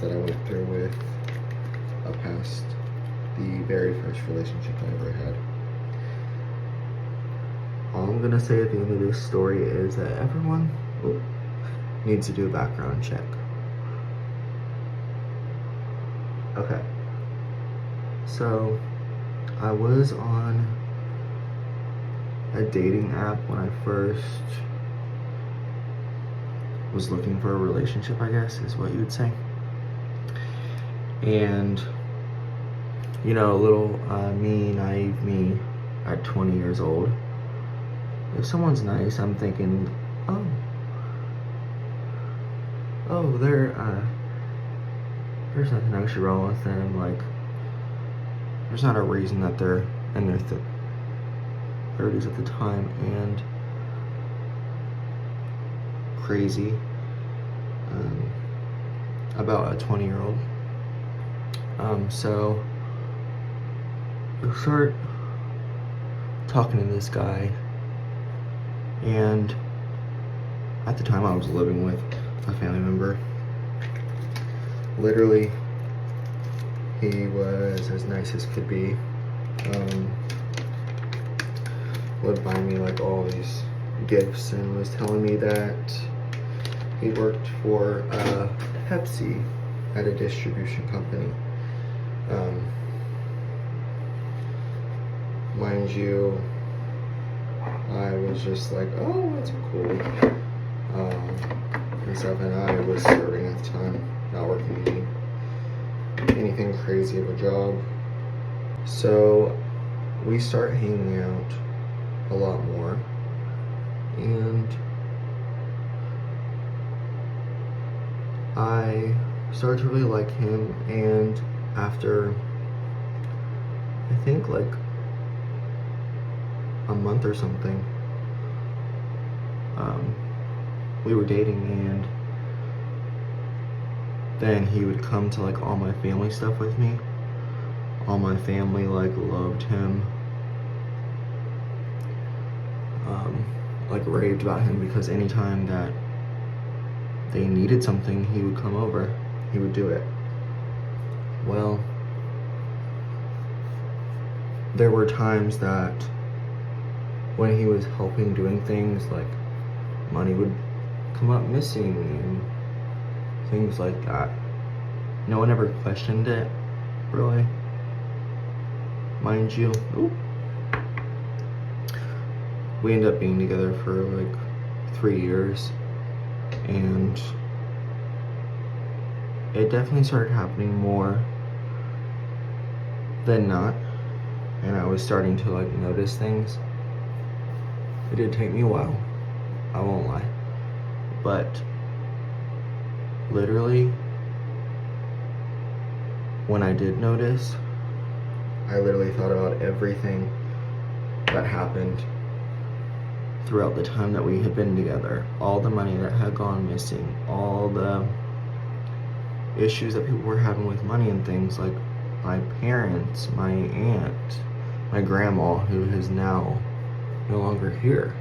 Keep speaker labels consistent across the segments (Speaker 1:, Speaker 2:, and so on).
Speaker 1: that I went through with a past, the very first relationship I ever had. All I'm gonna say at the end of this story is that everyone needs to do a background check. Okay. So, I was on a dating app when I first was looking for a relationship, I guess is what you would say. And, you know, little naive me at 20 years old. If someone's nice, I'm thinking, there's nothing actually wrong with them. Like, there's not a reason that they're in their 30s at the time and crazy about a 20-year-old. So I start talking to this guy, and at the time I was living with a family member. Literally, he was as nice as could be. Would buy me like all these gifts and was telling me that he worked for Pepsi at a distribution company. Mind you, I was just like, oh, that's cool. And stuff, and I was serving at the time, not working anything crazy of a job. So we start hanging out a lot more, and I started to really like him. And after I think like a month or something, we were dating, and then he would come to like all my family stuff with me. All my family like loved him, like raved about him, because anytime that they needed something, he would come over, he would do it. Well, there were times that when he was helping doing things, like money would come up missing and things like that. No one ever questioned it, really. Mind you, we ended up being together for like 3 years, and it definitely started happening more than not, and I was starting to like notice things. It did take me a while, I won't lie, but literally when I did notice, I literally thought about everything that happened throughout the time that we had been together, all the money that had gone missing, all the issues that people were having with money and things, like my parents, my aunt, my grandma, who is now no longer here.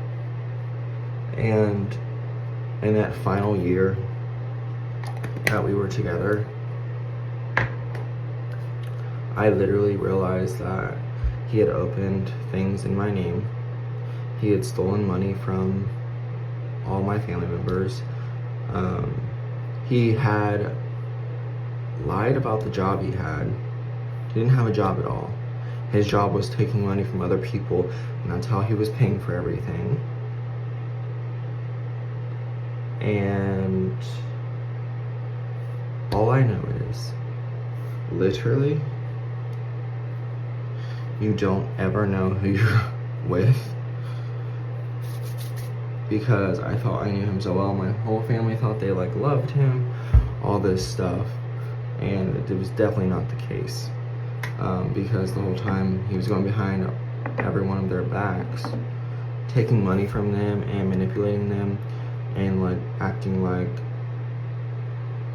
Speaker 1: And in that final year that we were together, I literally realized that he had opened things in my name. He had stolen money from all my family members. He had lied about the job he had. He didn't have a job at all. His job was taking money from other people, and that's how he was paying for everything. And all I know is, literally, you don't ever know who you're with, because I thought I knew him so well. My whole family thought they like loved him, all this stuff, and it was definitely not the case, because the whole time he was going behind every one of their backs, taking money from them and manipulating them, and like acting like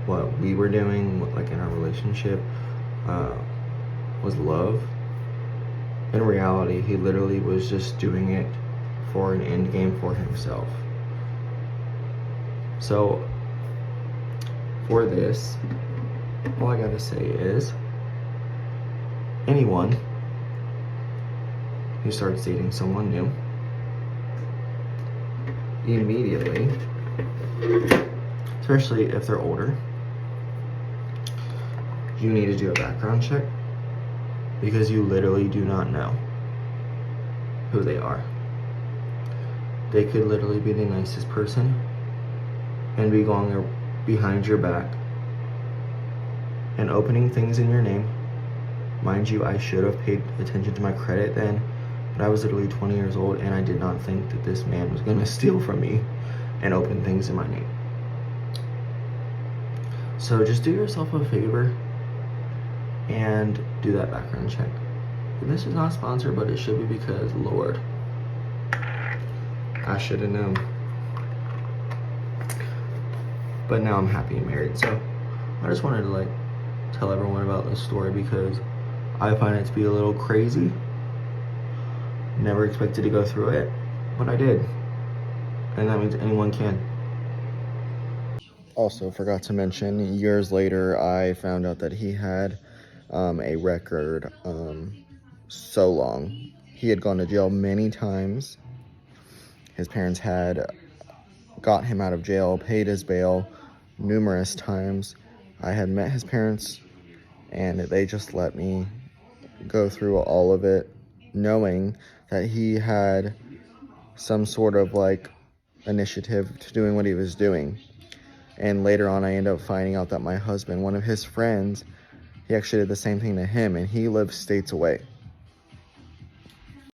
Speaker 1: what we were doing, like in our relationship, was love. In reality, he literally was just doing it for an end game for himself. So for this, I gotta say is, anyone who starts dating someone new, immediately, especially if they're older, you need to do a background check, because you literally do not know who they are. They could literally be the nicest person and be going behind your back and opening things in your name. Mind you, I should have paid attention to my credit then, but I was literally 20 years old and I did not think that this man was gonna steal from me and open things in my name. So just do yourself a favor and do that background check. And this is not sponsored, but it should be, because Lord, I should have known. But now I'm happy and married, so I just wanted to like tell everyone about this story because I find it to be a little crazy. Never expected to go through it, but I did. And that means anyone can. Also, forgot to mention, years later, I found out that he had a record so long. He had gone to jail many times. His parents had got him out of jail, paid his bail numerous times. I had met his parents and they just let me go through all of it, knowing that he had some sort of like initiative to doing what he was doing. And later on, I ended up finding out that my husband, one of his friends, he actually did the same thing to him, and he lived states away.